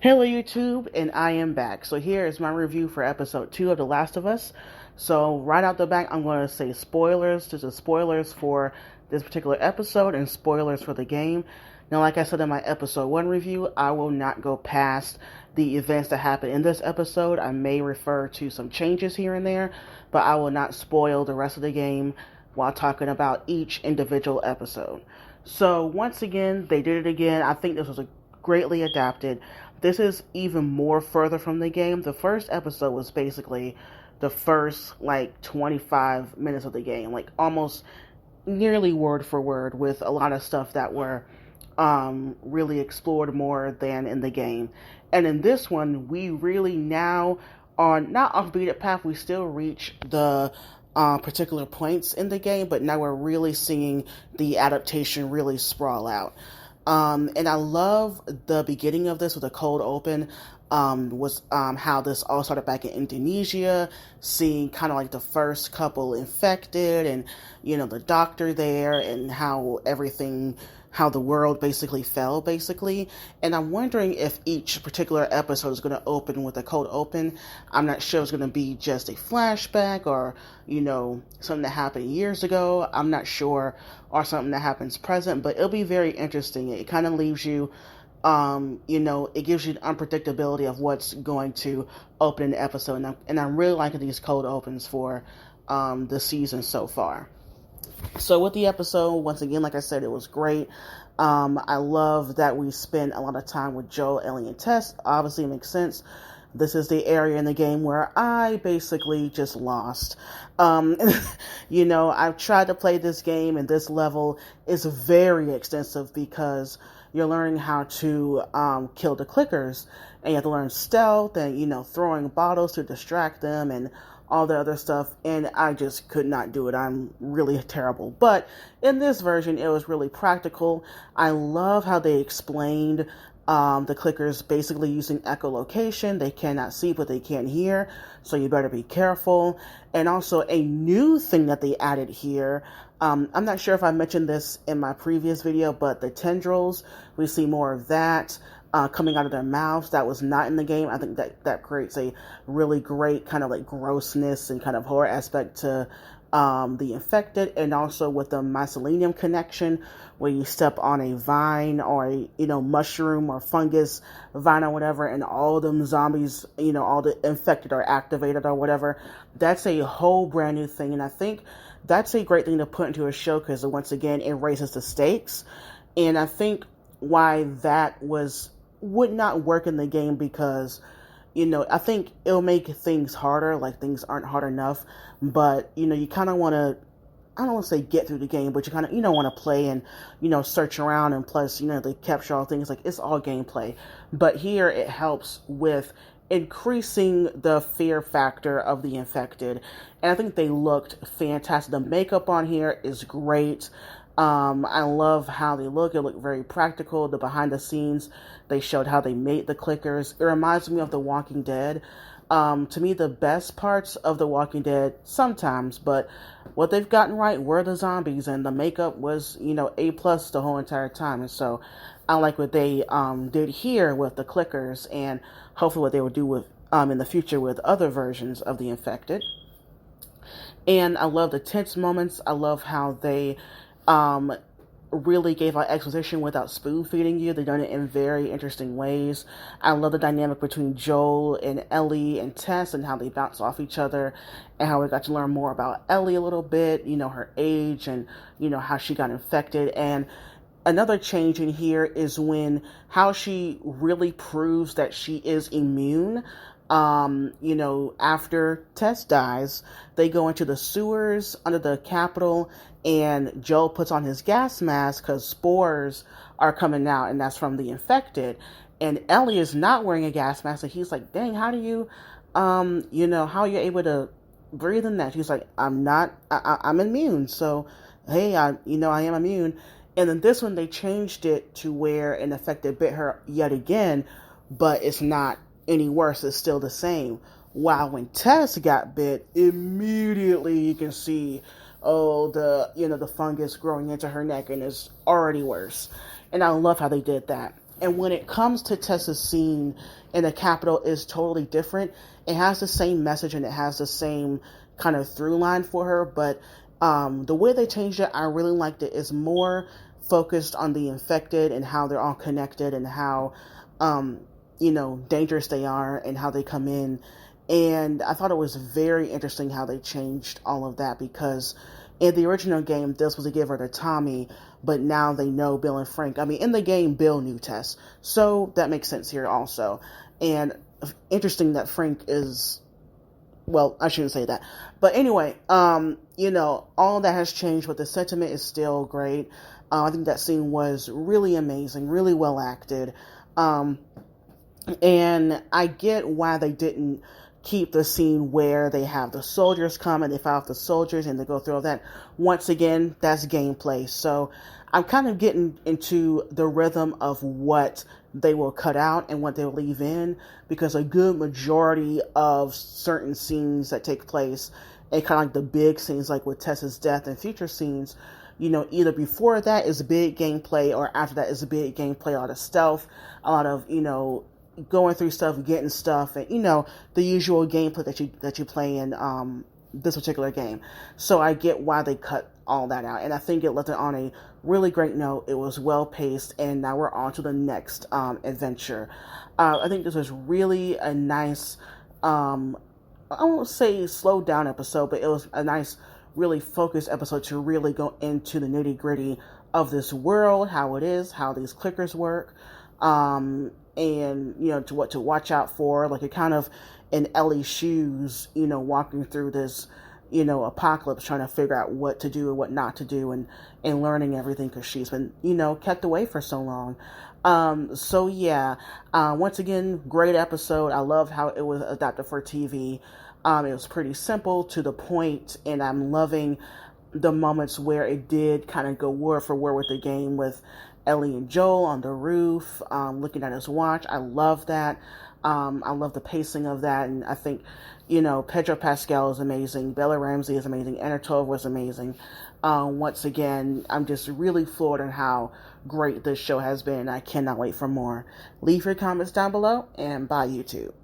Hello YouTube, and I am back. So here is my review for episode 2 of The Last of Us. So right out the back, I'm going to say spoilers. There's spoilers for this particular episode and spoilers for the game. Now, like I said in my episode 1 review, I will not go past the events that happen in this episode. I may refer to some changes here and there, but I will not spoil the rest of the game while talking about each individual episode. So once again, they did it again. I think this was a greatly adapted. This is even more further from the game. The first episode was basically the first 25 minutes of the game, like almost nearly word for word, with a lot of stuff that were really explored more than in the game. And in this one, we really now are not off beaten path. We still reach the particular points in the game, but now we're really seeing the adaptation really sprawl out. And I love the beginning of this with a cold open, was how this all started back in Indonesia, seeing kind of like the first couple infected and, the doctor there, and how the world basically fell, basically. And I'm wondering if each particular episode is going to open with a cold open. I'm not sure it's going to be just a flashback or, something that happened years ago. I'm not sure, or something that happens present, but it'll be very interesting. It kind of leaves you, it gives you an unpredictability of what's going to open in the episode. And I'm really liking these cold opens for the season so far. So with the episode, once again, like I said, it was great. I love that we spent a lot of time with Joel, Ellie, and Tess. Obviously, it makes sense. This is the area in the game where I basically just lost. I've tried to play this game, and this level is very extensive because you're learning how to kill the clickers, and you have to learn stealth and, throwing bottles to distract them and all the other stuff, and I just could not do it. I'm really terrible. But in this version, it was really practical. I love how they explained the clickers basically using echolocation. They cannot see, but they can hear, so you better be careful. And also a new thing that they added here, I'm not sure if I mentioned this in my previous video, but the tendrils, we see more of that coming out of their mouths. That was not in the game. I think that creates a really great kind of like grossness and kind of horror aspect to the infected. And also with the mycelium connection, where you step on a vine or a mushroom or fungus vine or whatever, and all them zombies, all the infected are activated or whatever. That's a whole brand new thing, and I think that's a great thing to put into a show, because once again it raises the stakes. And I think why that would not work in the game, because I think it'll make things harder, like things aren't hard enough. But you kind of want to, I don't want to say get through the game, but you kind of want to play and search around. And plus they capture all things, like it's all gameplay. But here it helps with increasing the fear factor of the infected, and I think they looked fantastic. The makeup on here is great. I love how they look. It looked very practical. The behind the scenes, they showed how they made the clickers. It reminds me of The Walking Dead. To me, the best parts of The Walking Dead sometimes, but what they've gotten right were the zombies, and the makeup was, A+ the whole entire time. And so I like what they did here with the clickers, and hopefully what they will do with in the future with other versions of the infected. And I love the tense moments. I love how they really gave out exposition without spoon feeding you. They've done it in very interesting ways. I love the dynamic between Joel and Ellie and Tess, and how they bounce off each other, and how we got to learn more about Ellie a little bit, her age, and how she got infected. And another change in here is how she really proves that she is immune. After Tess dies, they go into the sewers under the Capitol, and Joel puts on his gas mask because spores are coming out, and that's from the infected. And Ellie is not wearing a gas mask, and he's like, dang, how do you, how are you able to breathe in that? She's like, I'm immune. So, hey, I am immune. And then this one, they changed it to where an infected bit her yet again, but it's not any worse. It's still the same. While when Tess got bit, immediately you can see, the fungus growing into her neck, and it's already worse. And I love how they did that. And when it comes to Tessa's scene in the Capitol is totally different. It has the same message and it has the same kind of through line for her, but the way they changed it, I really liked it. It's more focused on the infected and how they're all connected and how, dangerous they are and how they come in. And I thought it was very interesting how they changed all of that, because in the original game, this was to give her to Tommy, but now they know Bill and Frank. I mean, in the game, Bill knew Tess, so that makes sense here also. And interesting that Frank is, well, I shouldn't say that. But anyway, all that has changed, but the sentiment is still great. I think that scene was really amazing, really well acted. And I get why they didn't keep the scene where they have the soldiers come and they fight off the soldiers and they go through all that. Once again, that's gameplay. So I'm kind of getting into the rhythm of what they will cut out and what they'll leave in, because a good majority of certain scenes that take place, and kind of like the big scenes like with Tessa's death and future scenes, either before that is big gameplay or after that is a big gameplay, a lot of stealth, a lot of, going through stuff, getting stuff, and, the usual gameplay that you play in this particular game. So I get why they cut all that out, and I think it left it on a really great note. It was well paced, and now we're on to the next adventure. I think this was really a nice, I won't say slowed down episode, but it was a nice, really focused episode to really go into the nitty gritty of this world, how it is, how these clickers work, and to what to watch out for. Like, you're kind of in Ellie's shoes, walking through this, apocalypse, trying to figure out what to do and what not to do, and learning everything, because she's been, kept away for so long. So yeah, once again, great episode. I love how it was adapted for TV. It was pretty simple, to the point, and I'm loving the moments where it did kind of go word for word with the game, with Ellie and Joel on the roof, looking at his watch. I love that. I love the pacing of that, and I think, Pedro Pascal is amazing, Bella Ramsey is amazing, Anna Torv was amazing. Once again, I'm just really floored on how great this show has been. I cannot wait for more. Leave your comments down below, and bye, YouTube.